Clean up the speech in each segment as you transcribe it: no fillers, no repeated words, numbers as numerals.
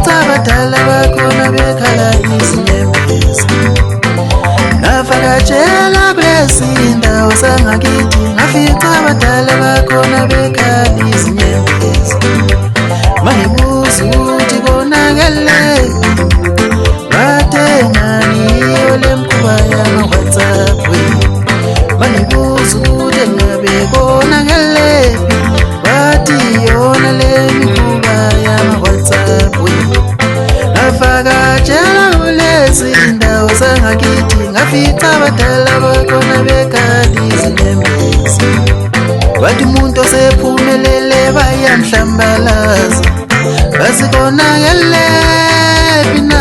Abadala bakhona bekhala izinyembezi. Ngavakatshela kulezi indawo zangakithi, ngafica abadala bakhona bekhala izinyembezi. Mangibuza ukuthi konakele bathe ngani iyo le mkhuba yama-WhatsApp. Mangibuza ukuthi ngabe konakele bathi yona le mikhuba yama-WhatsApp. Ngavakatshela kulezi indawo zangakithi, ngafica abadala bakhona bekhala izinyembezi. Bathi umuntu osephumelele bayamhlambalaza, bazi konakelephi na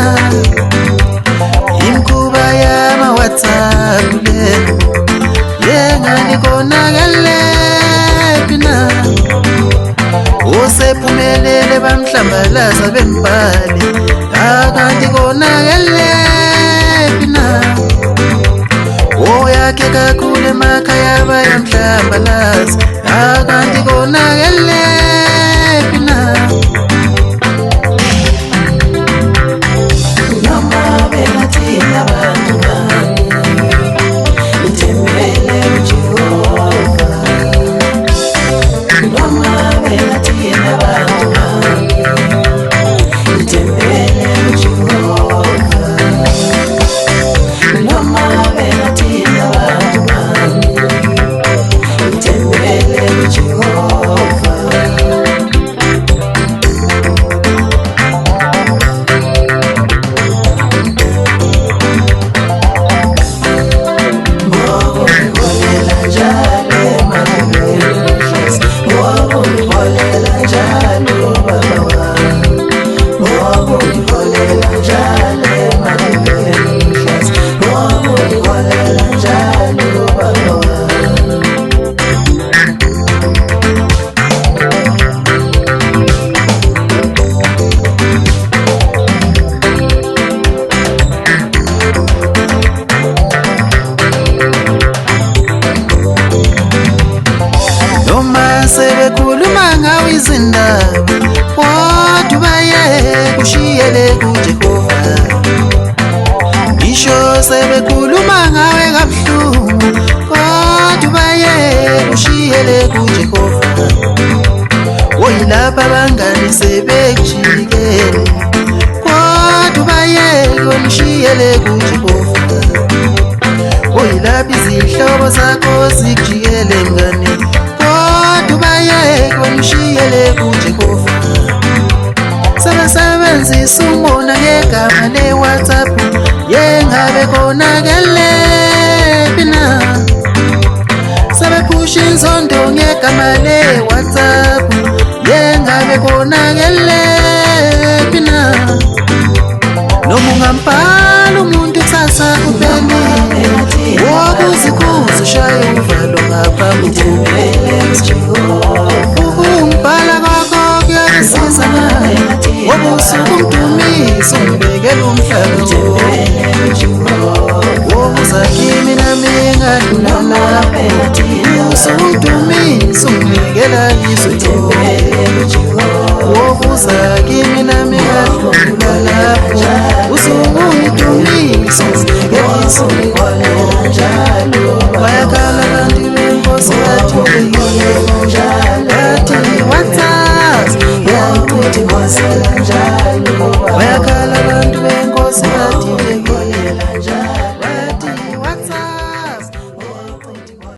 imikhuba yama-WhatsApp le. Yengani konakelephi na osephumelele bamhlambalaza bembhali, akanti konakelephi na oyakhe kakhulu emakhaya bayamhlambalaza, akanti konakelephi na. Noma bengathini abantu bami, ngithembele uJehova. Noma bengathini abantu bami, ngithembele uJehova. Noma bengathini abantu bami, ngithembele uJehova. Sebekhuluma ngawe izindaba, kodwa bayeke ushiyele kuJehova. Ngisho sebekhuluma ngawe kabuhlungu, kodwa bayeke ushiyele kuJehova. Oyilapha abangani sebekujikele, kodwa bayeke ushiyele kuJehova. Oyilapha izihlobo zakho zikujikele mngani, kodwa bayeke umshiyele kuJehova. Sebesebenzisa umona ngegama le-WhatsApp, yengabe konakelephi na. Sebephusha inzondo ngegama le-WhatsApp, yengabe konakelephi na. Noma ungamphala umuntu kusasa kuphelile, wokuzikhuza ushaye uvalo ngaphambi ukungibhala kwakho kuyasiza naye, wobusuku umdumisa umbekela umhlaba. Wobuza kimi nami ngadlula lapho, usuku umdumisa umbekela izwe. Wobuza kimi nami ngadlula lapho,